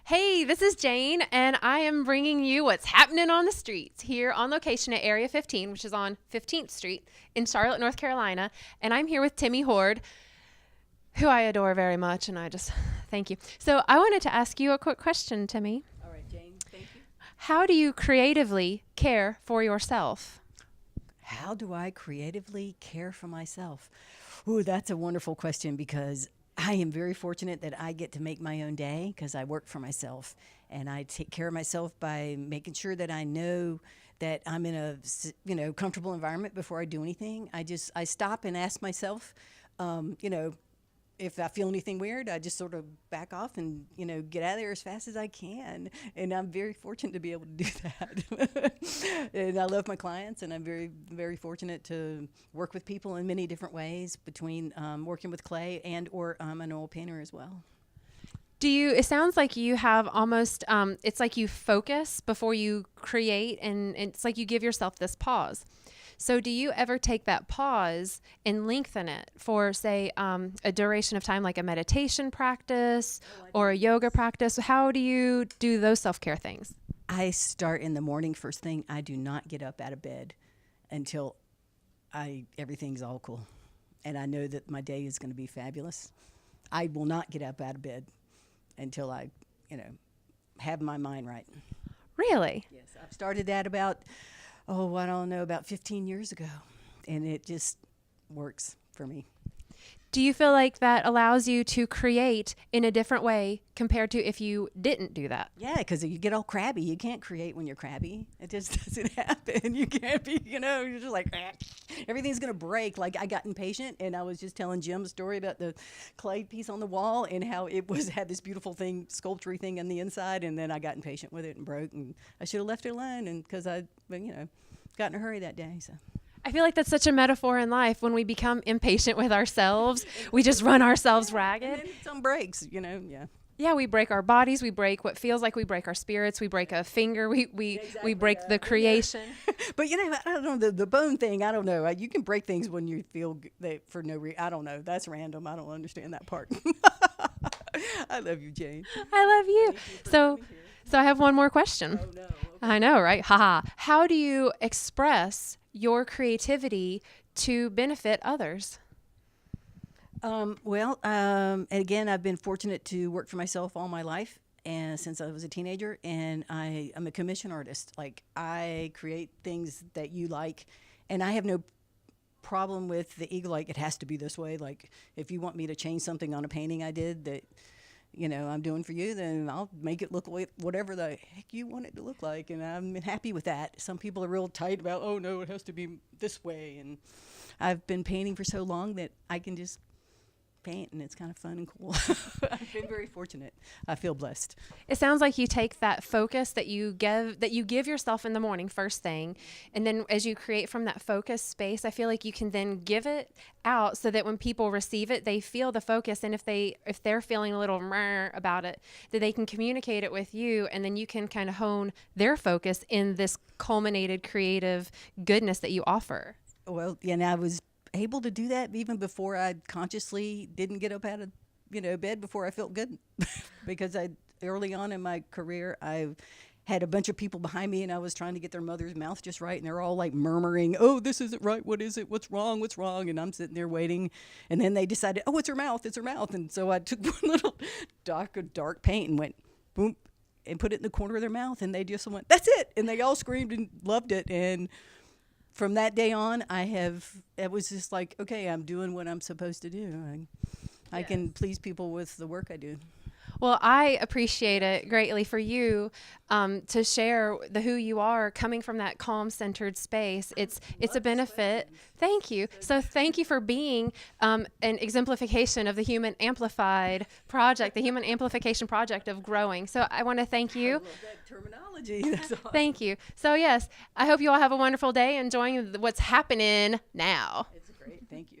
Hey, this is Jane, and I am bringing you what's happening on the streets here on location at Area 15, which is on 15th Street in Charlotte, North Carolina. And I'm here with Timmy Horde, who I adore very much, and I just thank you. So I wanted to ask you a quick question, Timmy. All right, Jane, thank you. How do you creatively care for yourself? How do I creatively care for myself? Ooh, that's a wonderful question because I am very fortunate that I get to make my own day because I work for myself and I take care of myself by making sure that I know that I'm in a comfortable environment before I do anything. I stop and ask myself, if I feel anything weird, I just sort of back off and, get out of there as fast as I can. And I'm very fortunate to be able to do that. And I love my clients, and I'm very, very fortunate to work with people in many different ways between working with clay and or I'm an oil painter as well. It sounds like you have almost, it's like you focus before you create, and it's like you give yourself this pause. So do you ever take that pause and lengthen it for, say, a duration of time, like a meditation practice or a yoga practice? How do you do those self-care things? I start in the morning first thing. I do not get up out of bed until everything's all cool. And I know that my day is going to be fabulous. I will not get up out of bed until I, have my mind right. Really? Yes, I've started that about 15 years ago, and it just works for me. Do you feel like that allows you to create in a different way compared to if you didn't do that? Yeah, because you get all crabby. You can't create when you're crabby. It just doesn't happen. You can't be, you're just like, everything's going to break. Like, I got impatient, and I was just telling Jim a story about the clay piece on the wall and how it had this beautiful thing, sculpture thing on the inside, and then I got impatient with it and broke, and I should have left it alone, and because got in a hurry that day, so. I feel like that's such a metaphor in life. When we become impatient with ourselves, we just run ourselves ragged. And then some breaks, yeah. Yeah, we break our bodies. We break what feels like we break our spirits. We break a finger. We break the creation. But I don't know the bone thing. I don't know. You can break things when you feel that for no reason. I don't know. That's random. I don't understand that part. I love you, Jane. I love you. So I have one more question. Oh no. Okay. I know, right? Haha. How do you express your creativity to benefit others? Again, I've been fortunate to work for myself all my life, and since I was a teenager, and I'm a commission artist. Like, I create things that you like, and I have no problem with the ego. Like, it has to be this way. Like, if you want me to change something on a painting I did that, I'm doing for you, then I'll make it look like whatever the heck you want it to look like, and I'm happy with that. Some people are real tight about, oh no, it has to be this way, and I've been painting for so long that I can just paint, and it's kind of fun and cool. I've been very fortunate. I feel blessed. It sounds like you take that focus that you give yourself in the morning first thing, and then as you create from that focus space, I feel like you can then give it out so that when people receive it, they feel the focus, and if they're feeling a little meh about it, that they can communicate it with you, and then you can kind of hone their focus in this culminated creative goodness that you offer. Well, yeah, and I was able to do that even before I consciously didn't get up out of bed before I felt good because early on in my career I had a bunch of people behind me, and I was trying to get their mother's mouth just right, and they're all like murmuring, oh, this isn't right, what is it, what's wrong, and I'm sitting there waiting, and then they decided, oh, it's her mouth, and so I took one little dark paint and went boom and put it in the corner of their mouth, and they just went, that's it, and they all screamed and loved it. And from that day on, it was just like, okay, I'm doing what I'm supposed to do. I can please people with the work I do. Well, I appreciate it greatly for you to share who you are coming from that calm centered space. It's a benefit. Thank you. So thank you for being an exemplification of the Human Amplified Project, the Human Amplification Project of growing. So I want to thank you. I love that terminology. That's awesome. Thank you. So yes, I hope you all have a wonderful day enjoying what's happening now. It's great. Thank you.